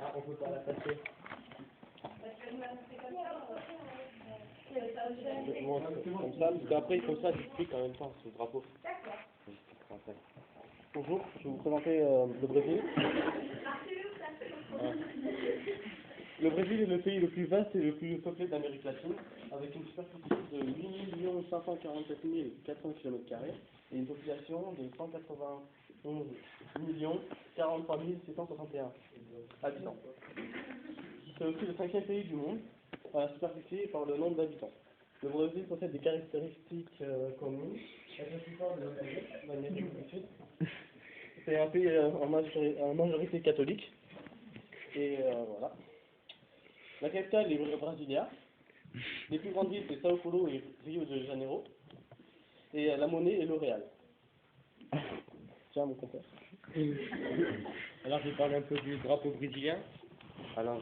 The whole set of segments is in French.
Ah, on peut pas la passer. Bon, comme ça, parce qu'après, il faut ça, j'explique en même temps, ce drapeau. Bonjour, je vais vous présenter le Brésil. Le Brésil est le pays le plus vaste et le plus peuplé d'Amérique latine, avec une superficie de 8 547 400 km² et une population de 191 43 661 habitants. C'est aussi le 5e pays du monde par la superficie et par le nombre d'habitants. Le Brésil possède des caractéristiques communes avec la plupart de l'Amérique du Sud. C'est un pays en majorité catholique. Et voilà. La capitale est Brasilia. Les plus grandes villes, c'est Sao Paulo et Rio de Janeiro. Et la monnaie est le real. Tiens, mon compère. Alors, je vais parler un peu du drapeau brésilien. Alors,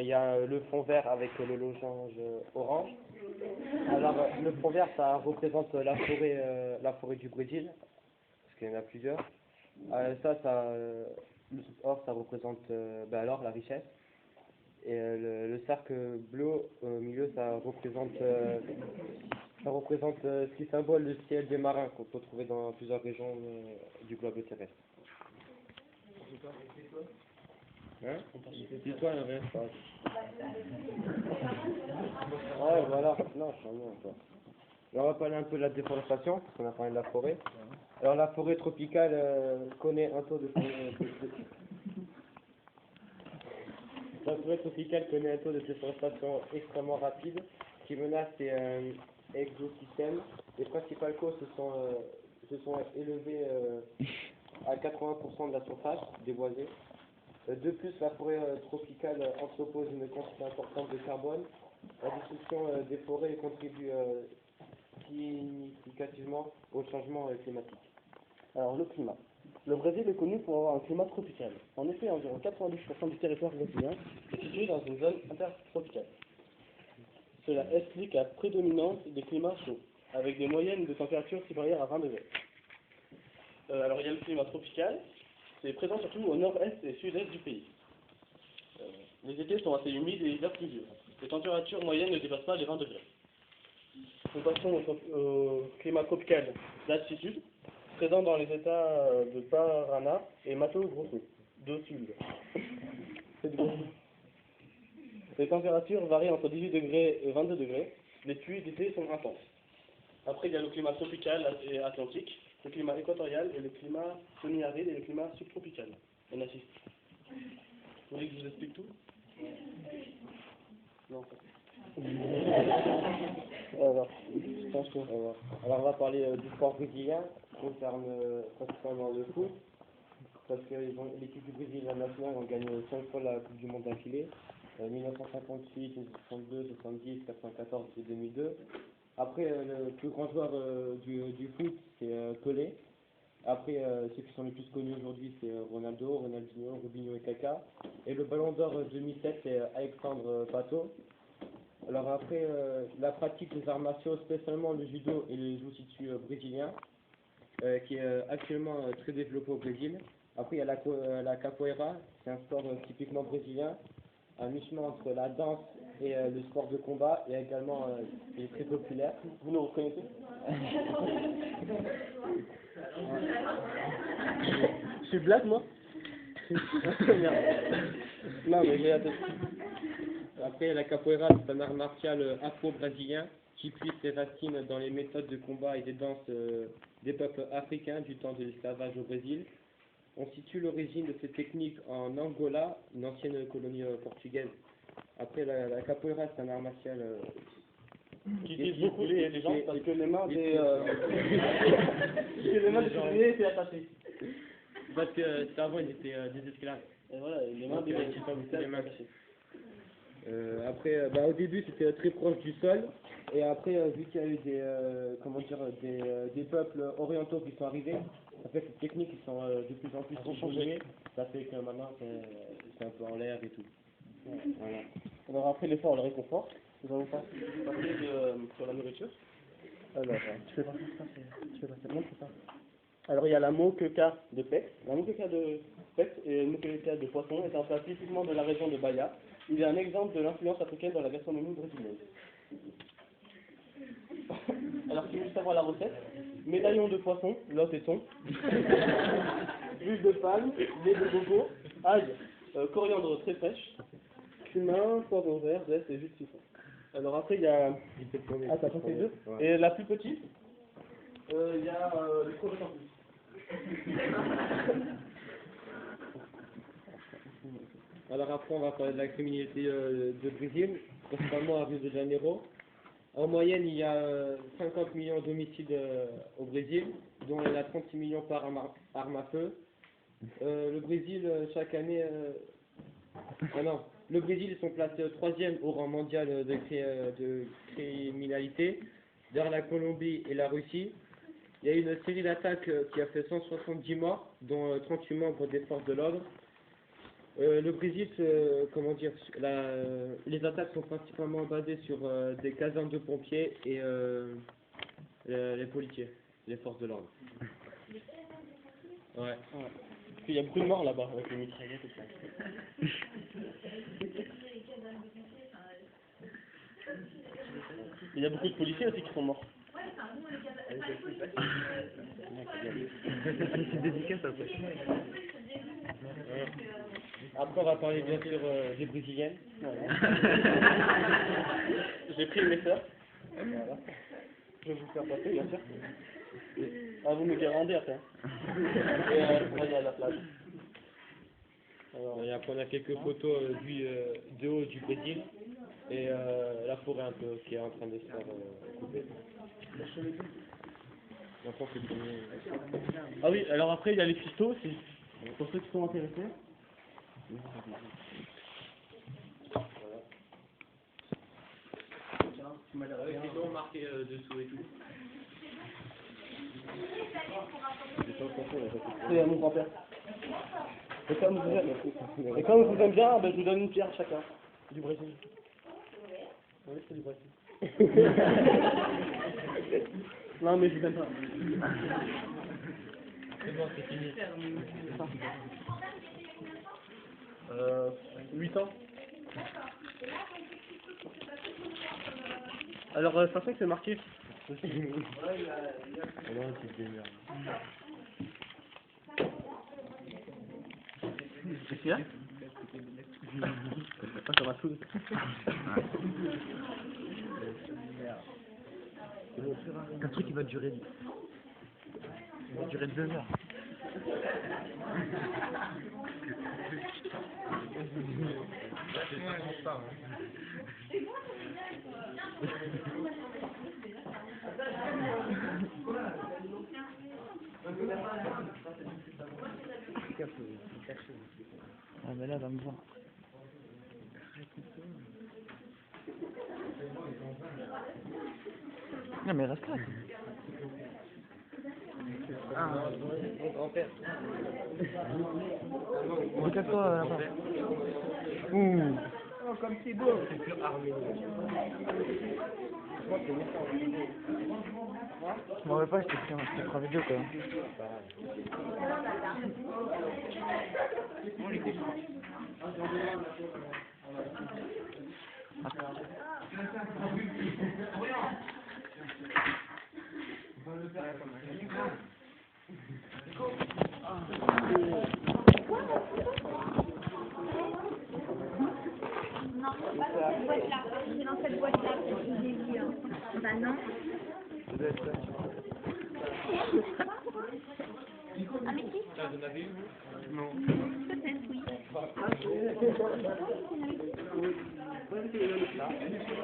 il y a le fond vert avec le losange orange. Alors, le fond vert, ça représente la forêt du Brésil, parce qu'il y en a plusieurs. Le or, ça représente alors la richesse. Et le cercle bleu au milieu, ça représente ce qui symbole le ciel des marins qu'on peut trouver dans plusieurs régions du globe terrestre. Hein? C'est toi, le reste. Ouais, voilà. Non, je suis en encore. Alors, on va parler un peu de la déforestation, parce qu'on a parlé de la forêt. Alors, la forêt tropicale connaît un taux de La forêt tropicale connaît un taux de déforestation extrêmement rapide, qui menace les écosystèmes. Les principales causes se sont élevées à 80% de la surface déboisée. De plus, la forêt tropicale entrepose une quantité importante de carbone. La destruction des forêts contribue significativement au changement climatique. Alors, le climat. Le Brésil est connu pour avoir un climat tropical. En effet, environ 90% du territoire brésilien est situé dans une zone intertropicale. Cela explique la prédominance des climats chauds, avec des moyennes de température supérieures à 20 degrés. Alors, il y a le climat tropical, c'est présent surtout au nord-est et sud-est du pays. Les étés sont assez humides et les hivers pluvieux. Les températures moyennes ne dépassent pas les 20 degrés. Nous passons au climat tropical d'altitude, présent dans les états de Paraná et Mato Grosso, do Sul. Les températures varient entre 18 degrés et 22 degrés. Les pluies d'été sont intenses. Après, il y a le climat tropical et atlantique, le climat équatorial et le climat semi-aride et le climat subtropical. Il y en a 6. Vous voulez que je vous explique tout? Non. Alors, on va parler du sport brésilien, qui concerne principalement le foot, parce que l'équipe du Brésil, la nationale, ont gagné 5 fois la Coupe du Monde d'affilée, 1958, 1962, 70, 94 et 2002. Après, le plus grand joueur du foot, c'est Pelé. Après, ceux qui sont les plus connus aujourd'hui, c'est Ronaldo, Ronaldinho, Robinho et Kaká. Et le Ballon d'Or 2007, c'est Alexandre Pato. Alors après, la pratique des arts martiaux, spécialement le judo et le jiu-jitsu brésilien, qui est actuellement très développé au Brésil. Après, il y a la capoeira, c'est un sport typiquement brésilien, un mi-chemin entre la danse et le sport de combat, et également il est très populaire. Vous nous reconnaissez? Je suis black, moi? Non, mais j'ai la tête. Après, la capoeira, c'est un art martial afro-brésilien qui puise ses racines dans les méthodes de combat et des danses des peuples africains du temps de l'esclavage au Brésil. On situe l'origine de ces techniques en Angola, une ancienne colonie portugaise. Après, la capoeira, c'est un art martial qui utilise beaucoup les gens parce que les mains des ouvriers étaient attachées. Parce que avant, ils étaient des esclaves. Et voilà, les mains des esclaves étaient attachées. Après, au début, c'était très proche du sol. Et après, vu qu'il y a eu des peuples orientaux qui sont arrivés, ça fait que ces techniques qui sont de plus en plus changées. Ça fait que maintenant, c'est un peu en l'air et tout. Voilà. Alors après l'effort et le réconfort, nous allons passer sur la nourriture. Alors, tu fais pas ça, montre ça. Alors il y a la moqueca de Pec. La moqueca de Pec et la moqueca de poisson est un plat typiquement de la région de Bahia. Il est un exemple de l'influence africaine dans la gastronomie brésilienne. Alors si vous voulez savoir la recette, médaillon de poisson, l'os et thon, huile de palme, lait de coco, ail, coriandre très fraîche, cumin, poivron vert, zeste et jus de citron. Alors après il y a... Ah ça fait deux. Et la plus petite, il y a les crevettes en plus. Alors après, on va parler de la criminalité de Brésil, principalement à Rio de Janeiro. En moyenne, il y a 50 millions d'homicides au Brésil, dont il y en a 36 millions par arme à feu. Le Brésil, chaque année... Le Brésil, ils sont placés au 3e au rang mondial de criminalité, derrière la Colombie et la Russie. Il y a eu une série d'attaques qui a fait 170 morts, dont 38 membres des forces de l'ordre. Le Brésil, les attaques sont principalement basées sur des casernes de pompiers et les policiers, les forces de l'ordre. Ouais. Parce qu'il y a beaucoup de morts là-bas avec les mitraillettes et tout. Il y a beaucoup de policiers aussi qui sont morts. C'est dédicace après. Après, on va parler bien sûr des Brésiliennes. J'ai pris mes sœurs. Voilà. Je vais vous faire passer, bien sûr. Ah, vous me garandez après. Et allez à la plage. Alors, et après, on a quelques photos de haut du Brésil et la forêt un peu qui est en train de se faire couper. Ah oui, alors après il y a les cristaux aussi, pour ceux qui sont intéressés. Avec les noms marqués dessous et tout. C'est à mon grand-père. Et comme je vous aime bien, ben, je vous donne une pierre chacun. Du Brésil. Oui, c'est du Brésil. Non, mais je vous aime pas. C'est bon, c'est fini. 8 ans. Alors, de toute façon, c'est marqué. C'est C'est fier. Ah, ça m'a saoulé. Un truc qui va durer 2 heures. Ah mais là, va me voir. Non mais reste là. Ah, mon grand-père. Regarde-toi là-bas. Oh, comme c'est beau. C'est pur arménien. Je m'en vais pas, je te prends vidéo quoi. Non, c'est pas dans cette boîte-là. C'est dans cette boîte-là que j'ai vu. Bah non. Ah mais qui? Vous en avez eu, vous? Non. Peut-être, oui.